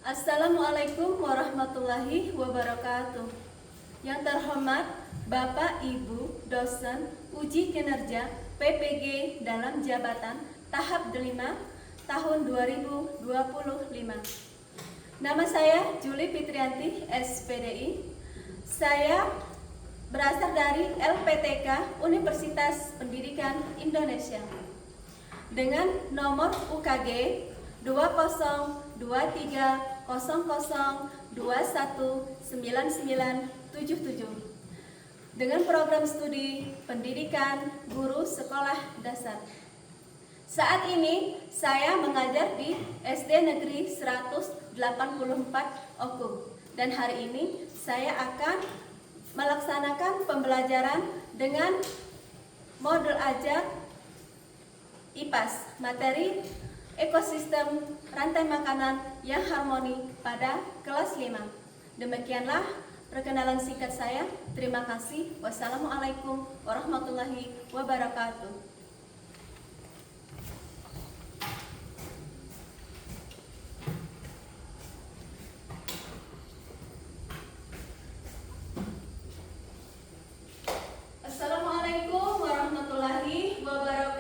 Assalamualaikum warahmatullahi wabarakatuh. Yang terhormat Bapak Ibu dosen uji kinerja PPG dalam jabatan tahap 5 tahun 2025. Nama saya Juli Fitrianti, SPDI. Saya berasal dari LPTK Universitas Pendidikan Indonesia dengan nomor UKG 202300219977 dengan program studi pendidikan guru sekolah dasar. Saat ini saya mengajar di SD Negeri 184 Okum dan hari ini saya akan melaksanakan pembelajaran dengan modul ajar IPAS, materi ekosistem rantai makanan yang harmoni pada kelas 5. Demikianlah perkenalan singkat saya. Terima kasih. Wassalamualaikum warahmatullahi wabarakatuh. Assalamualaikum warahmatullahi wabarakatuh.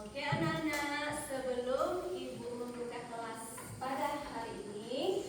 Oke anak-anak, sebelum Ibu membuka kelas pada hari ini,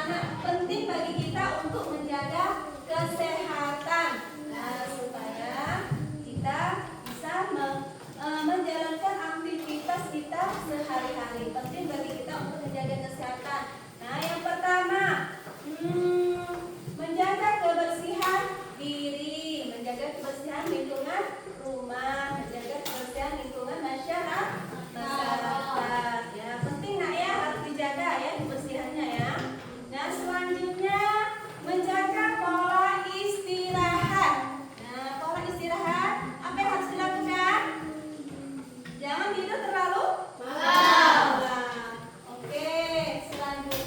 Nah, penting bagi kita untuk menjaga kesehatan. Nah, supaya kita bisa menjalankan aktivitas kita sehari-hari. Penting bagi kita untuk menjaga kesehatan. Nah, yang pertama, menjaga kebersihan diri, menjaga kebersihan lingkungan rumah, menjaga kebersihan lingkungan masyarakat. Ya, penting nak ya, harus dijaga ya kebersihannya ya. Nah, selanjutnya menjaga pola istirahat. Nah, pola istirahat apa yang harus dilakukan? Jangan tidur terlalu malam. Oke, selanjutnya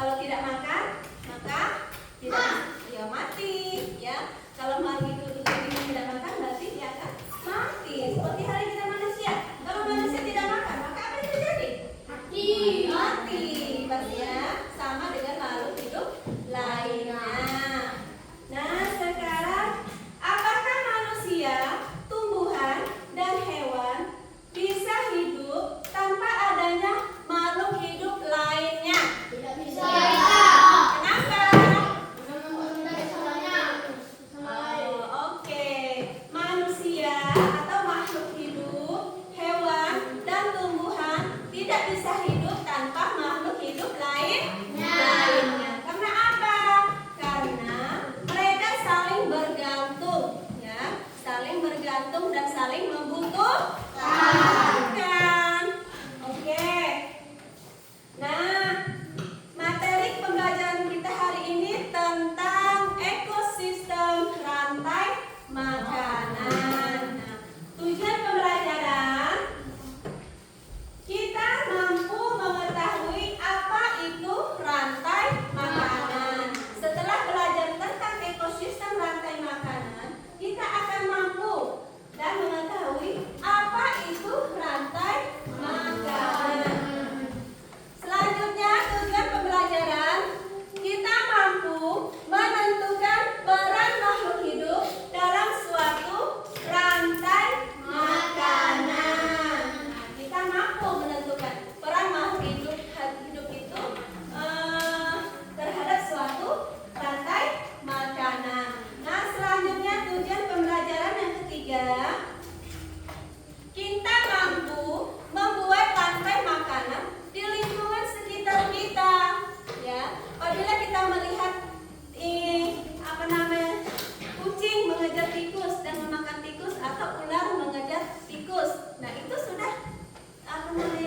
Kalau tidak makan, maka tidak ya mati ya. Kalau makhluk hidup ini tidak makan berarti dia akan mati. Seperti halnya kita manusia. Kalau manusia tidak makan, maka apa yang terjadi? Mati. Berarti ya sama dengan makhluk hidup lainnya. Nah, sekarang apakah manusia, tumbuhan, dan hewan bisa hidup tanpa adanya makhluk hidup lainnya? Tidak bisa. Kenapa? Oke. Manusia atau makhluk hidup, hewan, dan tumbuhan tidak bisa hidup tanpa makhluk hidup lainnya. Karena apa? Karena mereka saling bergantung, ya, saling bergantung dan saling membutuhkan. Oke. Nah, materi pembelajaran kita hari ini tentang ekosistem rantai makanan. Nah, tujuan pembelajaran kita mampu mengetahui apa itu rantai makanan. Setelah belajar tentang ekosistem rantai makanan, kita akan mampu dan mengetahui apa itu rantai makanan. Selanjutnya, tujuan pembelajaran kita mampu menentukan peran makhluk hidup dalam suatu rantai makanan. Nah, kita mampu menentukan peran makhluk hidup itu terhadap suatu rantai makanan. Nah, selanjutnya tujuan pembelajaran yang ketiga, kita mampu membuat rantai makanan di lingkungan sekitar kita, ya. Apabila kita melihat kucing mengejar tikus dan memakan tikus atau ular mengejar tikus, nah itu sudah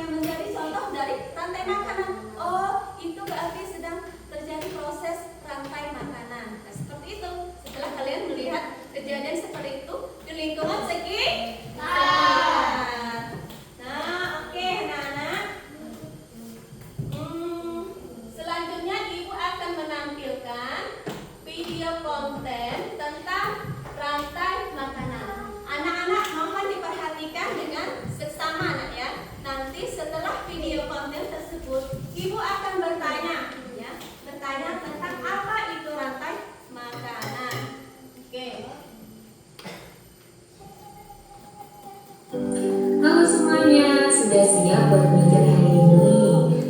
menjadi contoh dari rantai makanan. Oh, itu berarti sedang terjadi proses rantai makanan. Nah, seperti itu. Setelah kalian melihat kejadian seperti itu di lingkungan sekitar. Nah, oke, anak-anak. Selanjutnya Ibu akan menampilkan video konten tentang rantai makanan. Anak-anak mohon diperhatikan dengan seksama, nak, ya. Nanti setelah video konten tersebut, Ibu akan bertanya, ya, bertanya tentang apa itu rantai makanan. Oke. Halo semuanya, sudah siap buat belajar hari ini?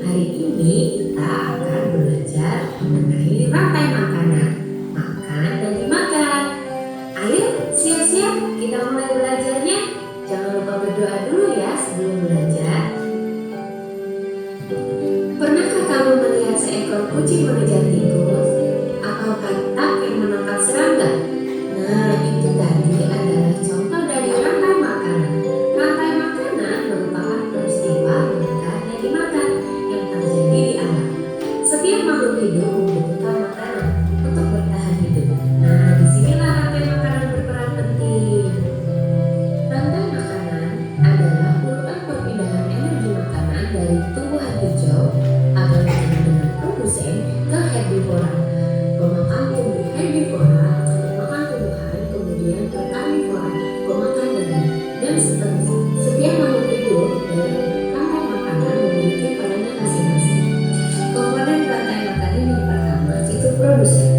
Hari ini kita akan belajar mengenai rantai makanan, makan dan dimakan. Ayo siap-siap, kita mulai belajarnya. Jangan lupa berdoa dulu ya sebelum belajar. Pernahkah kamu melihat seekor kucing mengejar tikus? Atau katak yang menangkap serangga? Nah, itu tadi adalah contoh dari rantai makanan. Rantai makanan merupakan peristiwa makan dan dimakan yang terjadi di alam. Setiap makhluk hidup membutuhkan makanan untuk bertahan hidup. Nah, disinilah rantai makanan berperan penting. Rantai makanan adalah urutan perpindahan energi makanan dari tumbuhan hijau atau disebut dengan produsen ke herbivora. Pemakan tumbuh herbivora atau pemakan tumbuhan, kemudian ke karnivora, pemakan daging, dan seterusnya. Setiap makhluk hidup dalam rantai makanan memiliki perannya masing-masing. Komponen rantai makanan yang pertama itu produsen.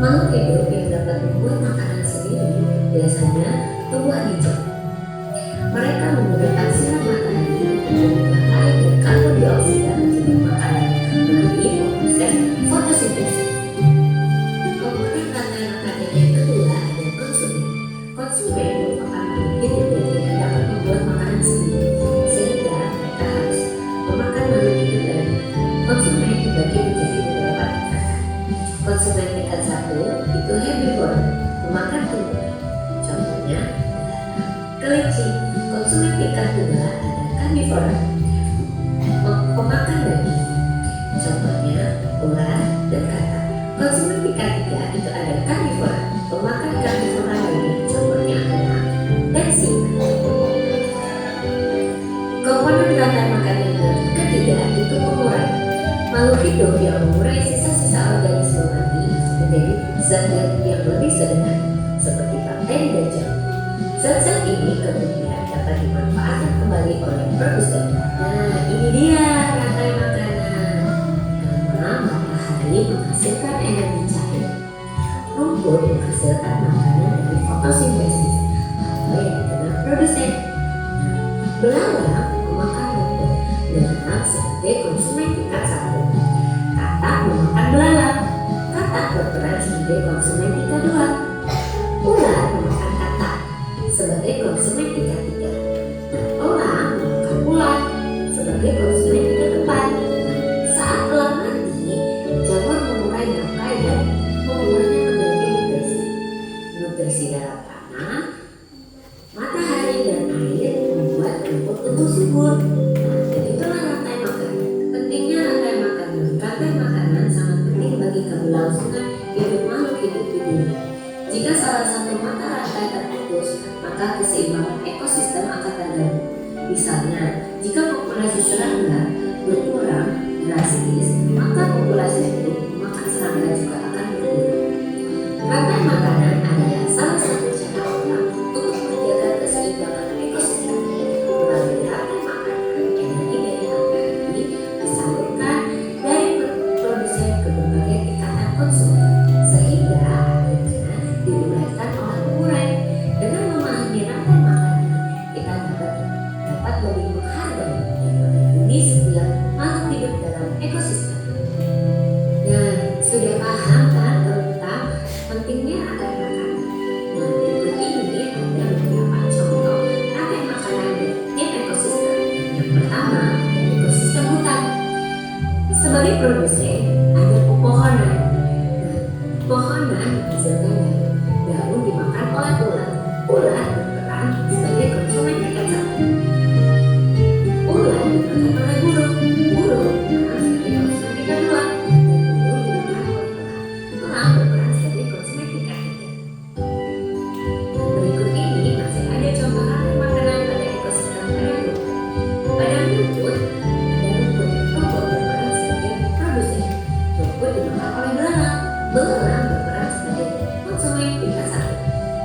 Makhluk hidup yang dapat membuat makanan sendiri biasanya tumbuhan hijau. Mereka menggunakan sinar matahari untuk mengubah air dan karbon dioksida menjadi makanan melalui proses fotosintesis. Komponen rantai makanan yang kedua ada konsumen. Konsumen merupakan makhluk hidup yang tidak dapat membuat makanan sendiri, sehingga mereka harus memakan makhluk hidup lain. Konsumen dibagi menjadi beberapa tingkatan. Konsumen tingkat 1 itu herbivora, pemakan tumbuhan. Contohnya kelinci. Konsumen tingkat 2 ada karnivora, pemakan daging. Contohnya ular dan katak. Konsumen tingkat 3 itu ada karnivora, pemakan karnivora lainnya. Contohnya adalah dan singa. Komponen rantai makanan yang ketiga itu pengurai. Makhluk hidup yang mengurai sisa-sisa organisme mati menjadi zat-zat yang lebih sederhana seperti bakteri dan jamur. Zat-zat ini kemudian dapat dimanfaatkan kembali oleh produsen. Nah, ini dia rantai makanan. Karena matahari menghasilkan energi cair, rumput menghasilkan makanan dari fotosintesis atau yang dikenal produsen. Belalang memakan rumput, belalang sebagai konsumen tingkat 1. Katak memakan belalang, katak berperan sebagai konsumen tingkat 2. Ular memakan katak sebagai konsumen tingkat 3. Elang memakan ular sebagai konsumen tingkat 4. Saat elang mati, jamur mengurai nafkah dan mengubahnya menjadi nutrisi. Nutrisi dalam tanah, matahari dan air membuat rumput tumbuh subur. Itulah rantai makanan. Pentingnya rantai makanan. Rantai makanan sangat penting bagi keberlangsungan hidup makhluk hidup di bumi. Jika salah satu mata rantai terputus, maka keseimbangan ekosistem akan terganggu. Misalnya, jika populasi serangga berkurang drastis, maka populasi burung memakan serangga juga akan berkurang. Rantai makanan adalah salah satu cara orang untuk menjaga keseimbangan ekosistem. Melalui rantai makanan, energi dari matahari disalurkan dari produsen ke berbagai tingkatan konsumen, sehingga akhirnya diuraikan oleh pengurai. Dengan memahami rantai makanan, kita dapat lebih menghargai dan melindungi setiap makhluk hidup dalam ekosistem. Dan sudah paham kan tentang pentingnya rantai makanan? Nah, berikut ini ada beberapa contoh rantai makanan di ekosistem. Yang pertama, ada ekosistem hutan. Sebagai produsen, ada pepohonan. Nah, pepohonan menghasilkan daun. Daun dimakan oleh ulat. Ulat berperan sebagai konsumen tingkat 1. Ulat dimakan oleh burung. Burung berperan sebagai konsumen tingkat 2. Dan burung dimakan oleh elang. Elang berperan sebagai konsumen tingkat 3. Berikut ini masih ada contoh rantai makanan pada ekosistem padang rumput. Padang rumput ada rumput. Rumput berperan sebagai produsen. Rumput dimakan oleh belalang. Belalang berperan sebagai konsumen tingkat 1.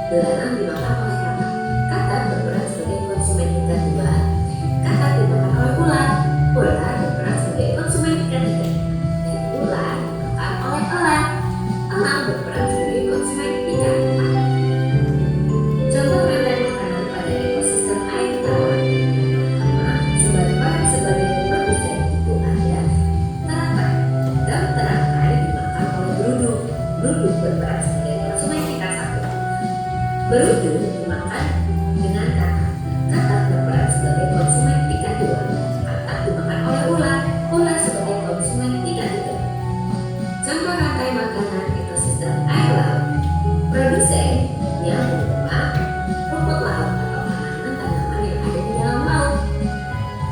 Belalang dimakan oleh katak. Katak berperan sebagai konsumen tingkat 2. Katak dimakan oleh ular. Ular berperan sebagai konsumen tingkat 3. Dan ular dimakan oleh elang. Elang berperan sebagai konsumen tingkat 4. Contoh rantai makanan pada ekosistem air tawar. Yang pertama, sebagai produsen itu ada teratai. Daun teratai dimakan oleh beruduk. Beruduk berperan sebagai konsumen tingkat 1. Beruduk dimakan dengan katak. Katak berperan sebagai konsumen tingkat 2. Katak dimakan oleh ular. Ular sebagai konsumen tingkat 3. Contoh rantai makanan ekosistem air laut. Produsen yang menerima rumput laut atau tanaman-tanaman yang ada di dalam laut.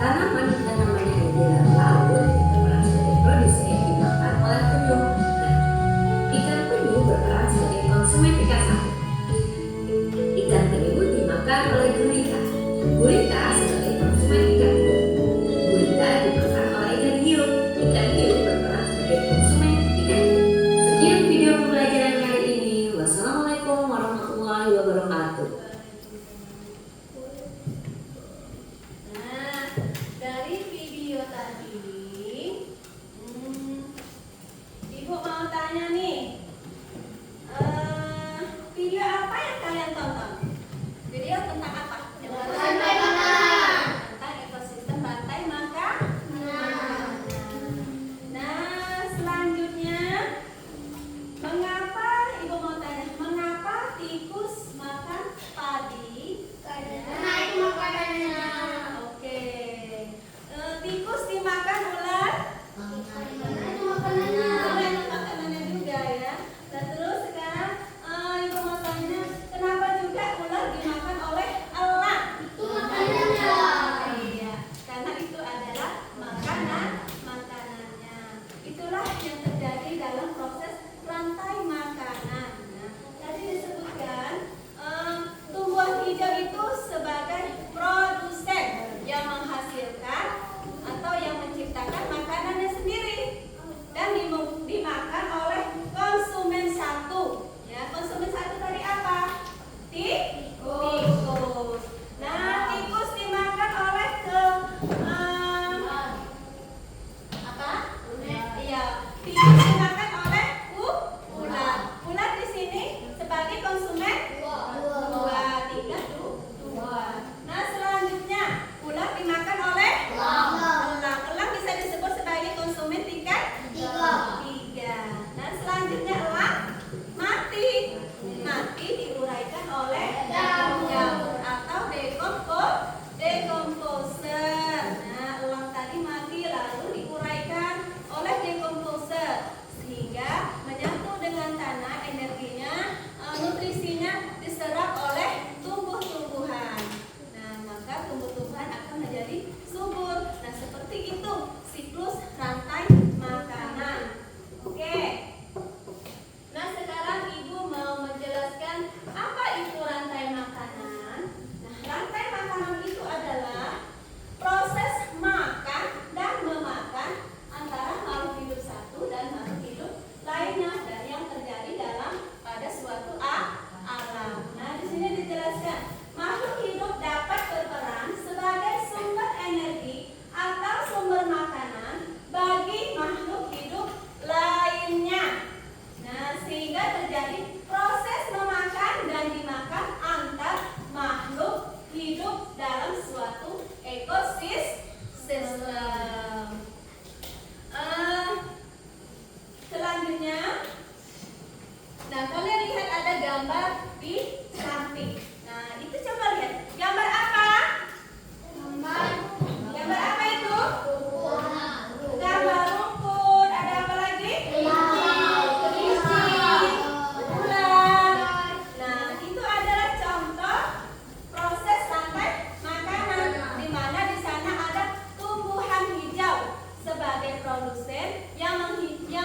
Tanaman-tanaman yang ada di dalam laut yang berperan sebagai produsen dimakan oleh penyu. Nah, ikan penyu berperan sebagai konsumen tingkat 1. Ikan penyu dimakan oleh gurita. Gurita sebagai konsumen tingkat 2. Gurita dimakan oleh ikan hiu. Ikan hiu berperan sebagai konsumen tingkat 3. Sekian video pembelajaran kali ini. Wassalamualaikum warahmatullahi wabarakatuh. Nah, dari video tadi, Ibu mau tanya nih, video apa yang kalian tonton? Video tentang apa? Rantai makanan. Tentang ekosistem rantai makanan. Nah, selanjutnya, mengapa Ibu mau tanya? Mengapa tikus makan padi? Karena itu makanannya. Oke. Tikus dimakan ular? Karena itu makanannya. Karena itu makanannya juga ya. Nah, terus sekarang Ibu mau tanya, kenapa juga ular dimakan oleh elang? Itu makanannya. Iya, karena itu adalah makanannya. Itulah yang terjadi dalam proses rantai makanan. Nah, tadi disebutkan tumbuhan hijau itu sebagai produsen yang menghasilkan atau yang menciptakan makanannya sendiri. hidup dimakan oleh ular. Ular di sini sebagai konsumen dua, tiga, dua. Nah selanjutnya ular dimakan oleh elang. Elang bisa disebut sebagai konsumen tingkat tiga. Nah selanjutnya elang mati diuraikan oleh jamur atau dekomposer. Nah elang tadi mati lalu diuraikan oleh dekomposer sehingga menyatu dengan tanah, energinya, nutrisinya diserap oleh tumbuh-tumbuhan. Nah maka tumbuh-tumbuhan akan menjadi subur. Nah seperti itu siklus rantai makanan. Oke. Nah sekarang ibu mau menjelaskan apa itu rantai makanan. Nah rantai makanan itu adalah proses makan dan memakan antara makhluk hidup satu dan makhluk hidup lainnya dan yang terjadi pada suatu alam. Nah di sini dijelaskan makhluk hidup dapat berperan sebagai sumber energi atau sumber makanan bagi makhluk hidup lainnya. Nah, sehingga terjadi proses memakan dan dimakan antar makhluk hidup dalam suatu ekosistem. Selanjutnya, nah kalian lihat ada gambar di samping. Nah, itu coba lihat. Gambar apa? Gambar apa itu? Gambar rumput. Ada apa lagi? Ular. Nah, itu adalah contoh proses rantai makanan di mana di sana ada tumbuhan hijau sebagai produsen yang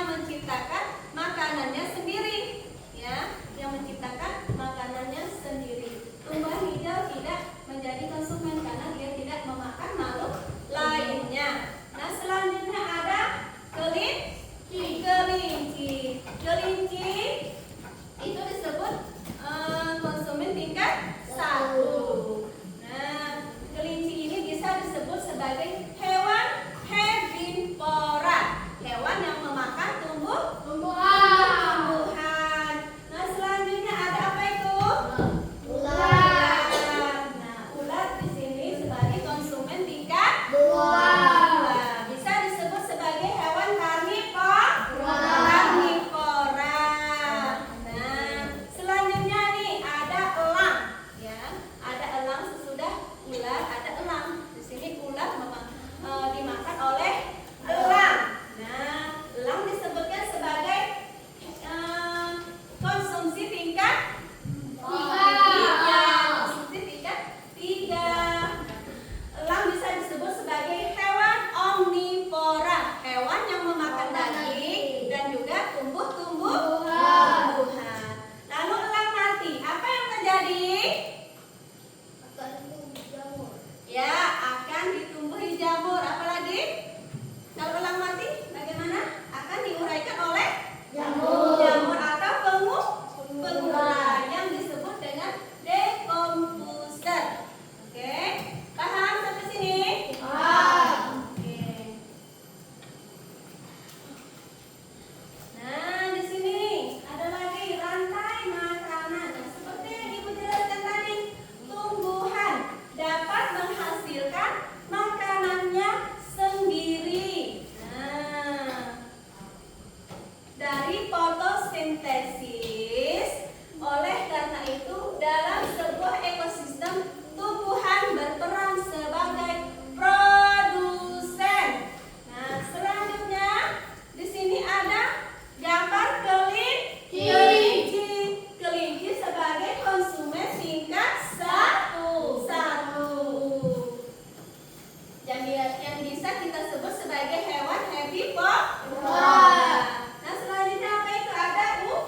menciptakan makanannya sendiri, ya, yang menciptakan makanannya sendiri. Tumbuhan hijau tidak menjadi konsumen karena dia tidak memakan makhluk lainnya. Nah, selanjutnya ada kelinci. Kelinci itu disebut konsumen tingkat satu. Nah, kelinci ini bisa disebut sebagai hewan herbivora, hewan yang memakan tumbuhan. Nah, selanjutnya ada apa itu? Ular. Nah, ular di sini sebagai konsumen tingkat dua. Bisa disebut sebagai hewan karnivora. Nah, selanjutnya nih ada elang, ya. Ada elang sesudah ular, ada elang. Di sini ular dimakan oleh elang. Nah, elang disebutkan sebagai konsumsi tingkat tiga. Konsumsi tingkat tiga. Elang bisa disebut sebagai hewan omnivora, hewan yang memakan daging dan juga tumbuh-tumbuhan. Lalu elang mati, apa yang terjadi? Ya, akan ditumbuhi jamur. Apalagi? Kalau elang mati, bagaimana? Akan diuraikan oleh jamur atau pengurai yang disebut dengan dekomposer. Oke, paham sampai sini? Oke. Nah, di sini ada lagi rantai makanan. Nah, seperti yang Ibu jelaskan tadi, tumbuhan dapat menghasilkan makanannya sendiri. Nah, dari fotosintesis. Oleh karena itu, dalam sebuah ekosistem, tumbuhan berperan sebagai produsen. Nah, selanjutnya di sini ada gambar kelinci. Kelinci sebagai konsumen tingkat satu. Yang bisa kita sebut sebagai hewan herbivora. Nah, selanjutnya apa itu? Ada ular.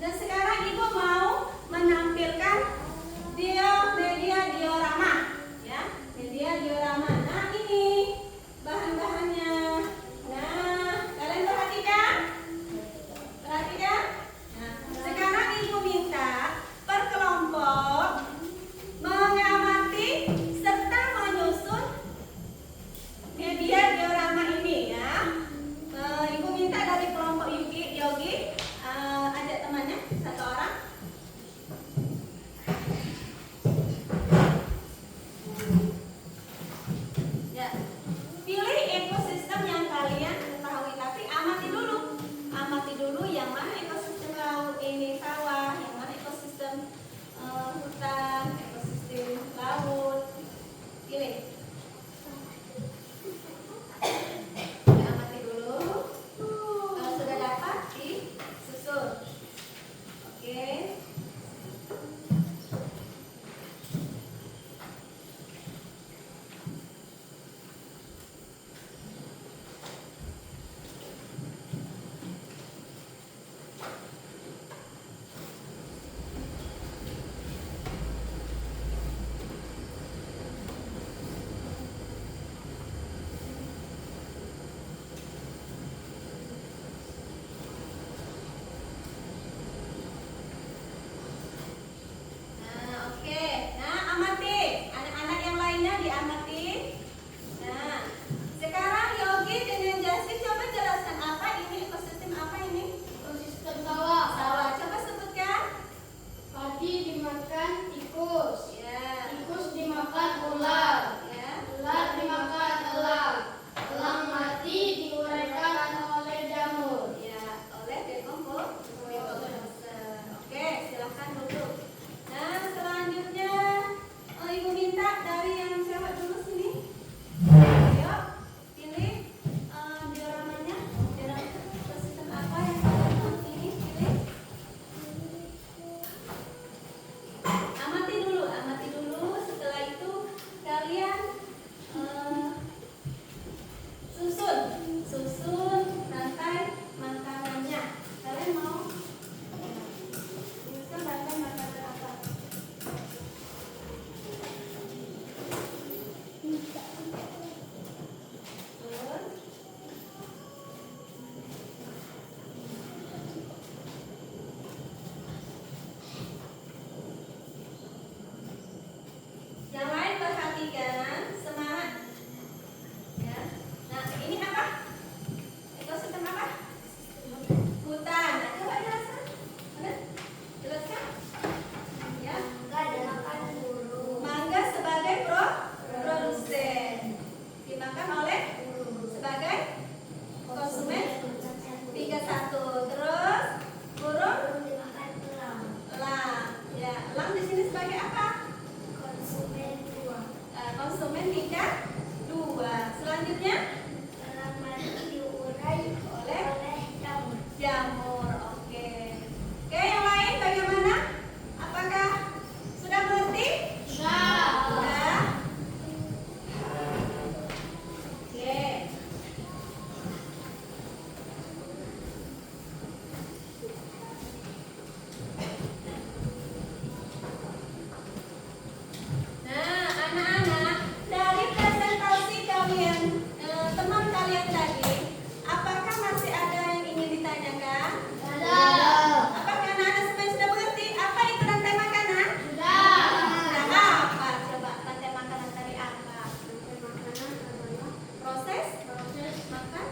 Nah sekarang ibu mau menampilkan media diorama, ya, media diorama. Nah ini bahan-bahannya. Nah kalian perhatikan, perhatikan. Nah sekarang ibu minta per kelompok mengamati serta menyusun media diorama ini, ya. Ibu minta dari kelompok Yogi, ajak temannya satu orang. Ya, pilih ekosistem yang kalian ketahui, tapi amati dulu yang mana ekosistem laut ini sawah, yang mana ekosistem hutan, ekosistem laut. Pilih. Amati dulu. Kalau sudah dapat disusun. Oke. Nah, oke. Nah, amati. Anak-anak yang lainnya diamati. Nah, sekarang Yogi dengan Jasmine coba jelaskan apa ini ekosistem apa ini? Ekosistem sawah. Sawah. Coba sebutkan. Padi dimakan tikus. Ya. Tikus dimakan ular. Ya. Ular dimakan elang. Elang mati diuraikan oleh jamur. Ya, oleh dekomposisi. Oke, silahkan duduk. Nah, selanjutnya ibu minta dari yang cewek dulu sini. Ayo, pilih dioramanya. Diorama ekosistem apa yang kalian mau ini? Pilih. Amati dulu. Setelah itu kalian susun rantai makanannya. Kalian mau susun rantai makanan apa? Susun. Yang lain perhatikan, semangat. Ya. Nah, ini apa? Ekosistem apa? Hutan. Nah, coba jelaskan. Mana? Jelaskan. Ya. Mangga sebagai produsen. Dimakan oleh sebagai konsumen. 31. Terus burung elang. Ya, elang di sini sebagai apa? Konsumen tingkat 2. Selanjutnya oleh jamur. Oke. Oke, yang lain bagaimana? Apakah sudah mengerti? Sudah. Oke. Nah, anak-anak, dari presentasi kalian, teman kalian tadi, apakah masih ada yang ingin ditanyakan? Apakah anak-anak semuanya sudah mengerti apa itu rantai makanan? Sudah apa? Coba rantai makanan tadi apa? Proses makan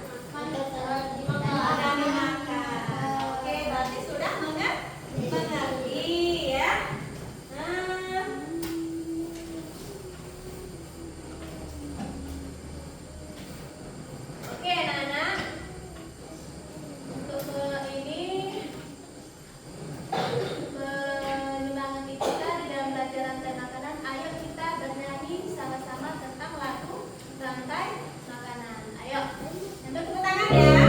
dan dimakan. Oke, berarti sudah mengerti ya. Nah, oke, Nana. Untuk ini menyemangati kita di dalam belajar rantai makanan. Ayo kita bernyanyi sama-sama tentang lagu rantai makanan. Ayo, sambil tepuk tangan ya.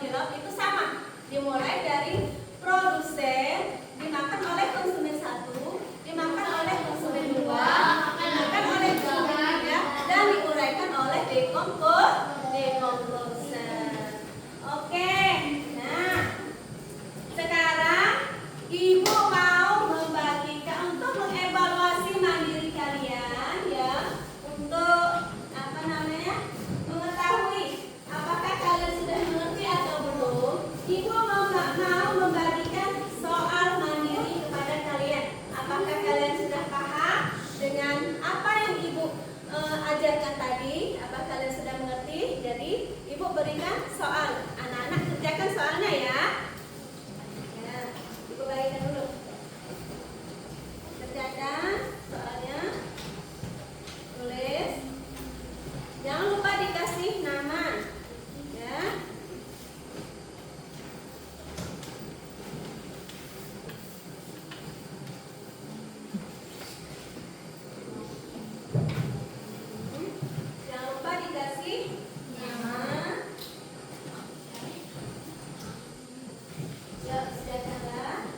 develop itu sama. Dimulai dari produsen, dimakan oleh konsumen 1, dimakan oleh konsumen 2, dimakan oleh konsumen 3, dan diuraikan oleh decomposer. Oke, nah sekarang Ibu mau membagikan untuk mengevaluasi mandiri kalian ya, untuk apa namanya, mengetahui apakah kalian sudah mengerti atau belum. Ibu mau membagikan soal mandiri kepada kalian. Apakah kalian sudah paham dengan apa yang Ibu ajarkan tadi? Apa kalian sudah mengerti? Jadi Ibu berikan soal, anak-anak kerjakan soalnya ya. Ya, Ibu bagikan dulu. Kerjakan soalnya, tulis. Jangan lupa dikasih nama, ya. Jangan lupa dikasih nama. Ya, silakan.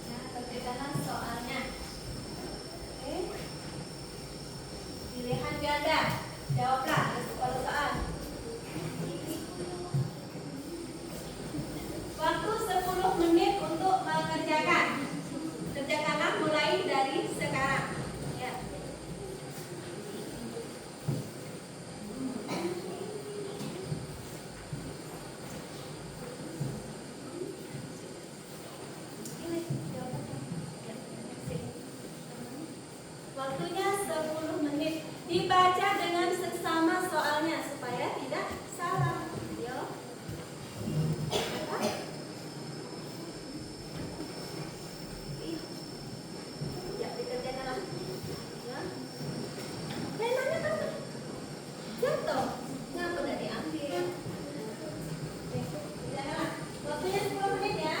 Nah, kerjakanlah soalnya. Oke. Pilihan ganda. Jawablah kalau soal. Waktu 10 menit untuk mengerjakan. Kerjakanlah mulai dari sekarang. Ya. Ini jawabannya. Ya, sip. Waktunya 10 menit. Dibaca dengan seksama soalnya supaya tidak salah. Yo. Apa? Ih. Ya, dikerjakanlah. Ya. Renanya kan jatuh. Ngapa tidak diambil? Oke, kerjakanlah. Waktunya 10 menit ya.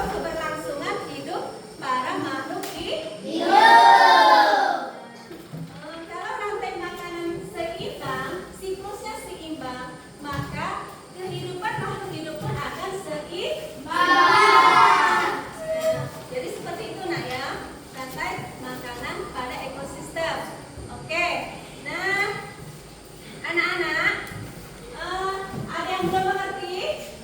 keberlangsungan hidup para makhluk hidup. Kalau rantai makanan seimbang, siklusnya seimbang, maka kehidupan makhluk hidup pun akan seimbang. Jadi seperti itu nak ya, rantai makanan pada ekosistem. Oke, nah anak-anak, ada yang belum mengerti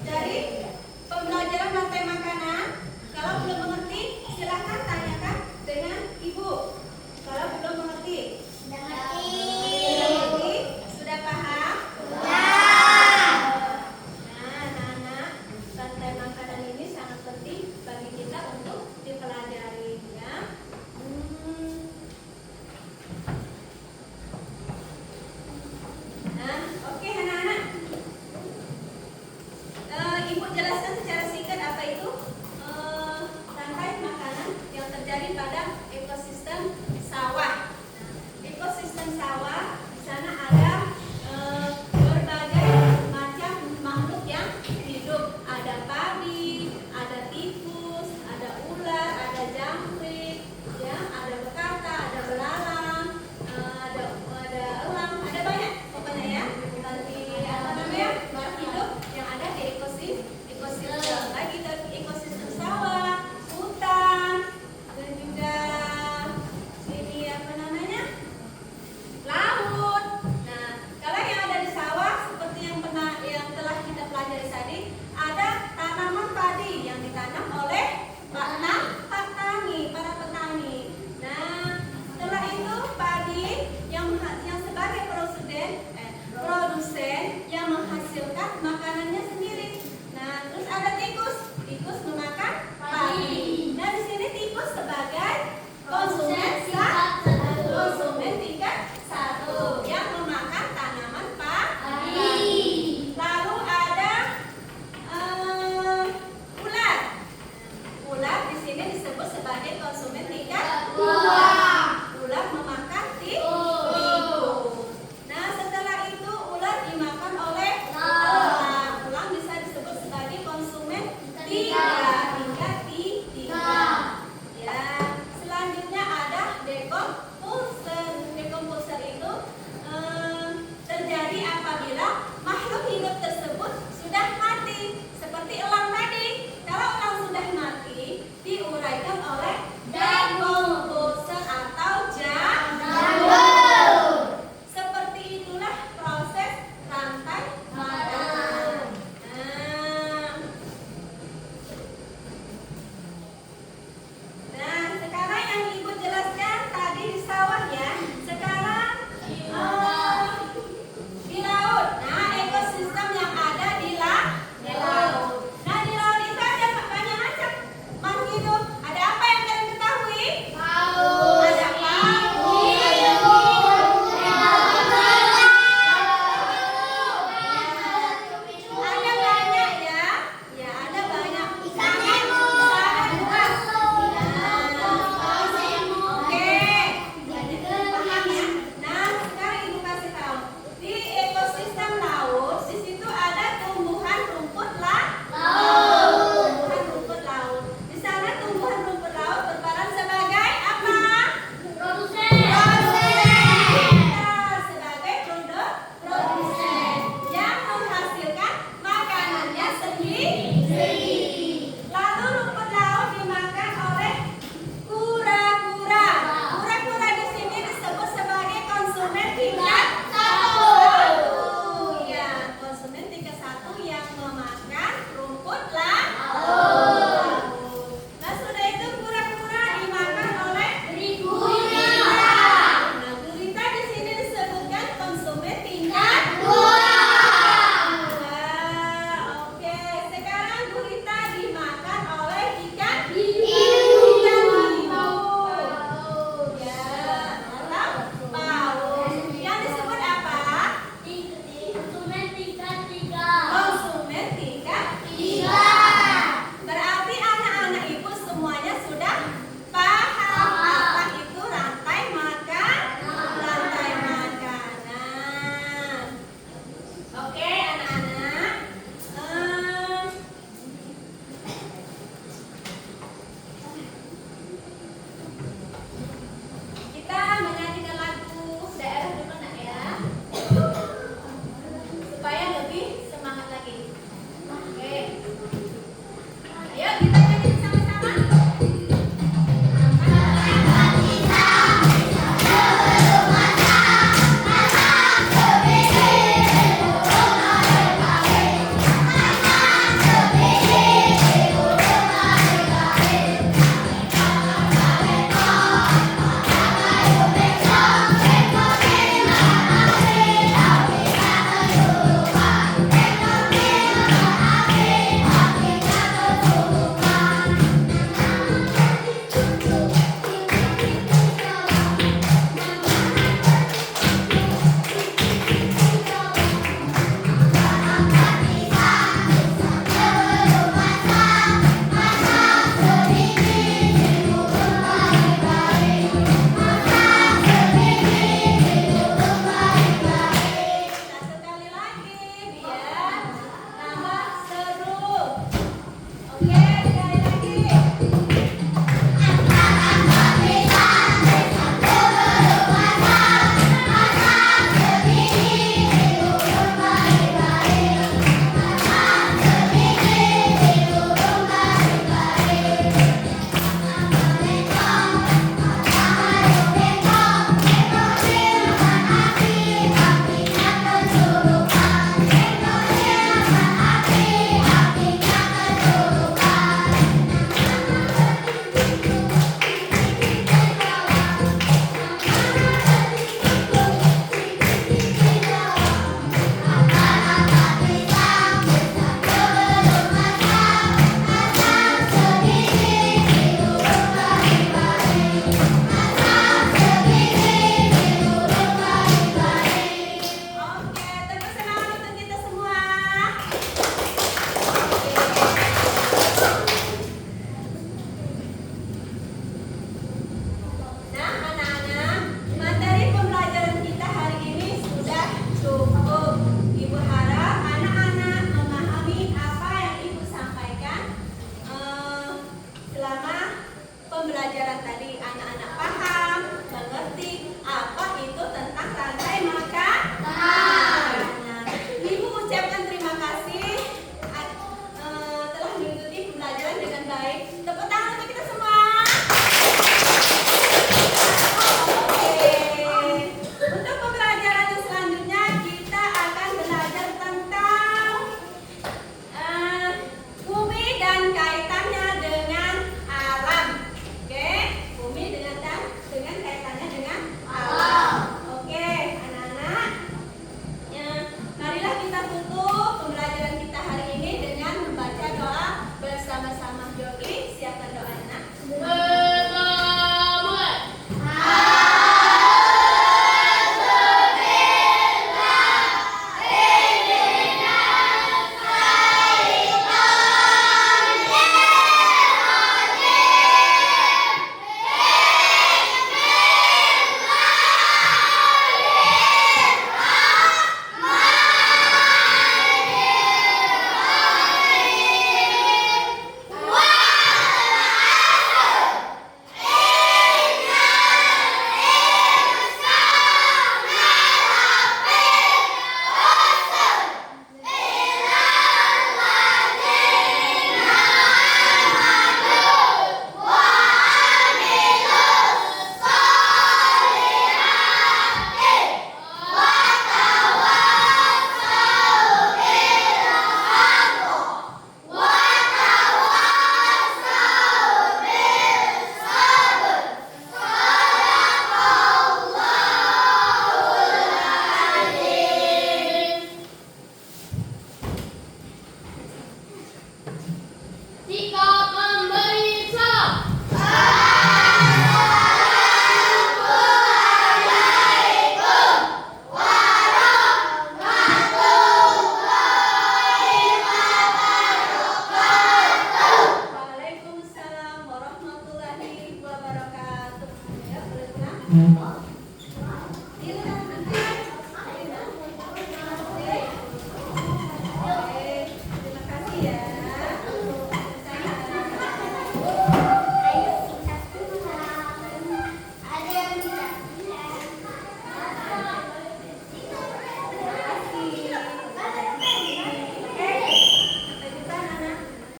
dari pembelajaran rantai makanan? Kalau belum mengerti, silakan tanyakan dengan ibu. Kalau belum mengerti, sudah mengerti? Sudah paham? Nah, anak-anak, rantai makanan ini sangat penting bagi kita untuk dipelajari ya. Nah, oke anak-anak.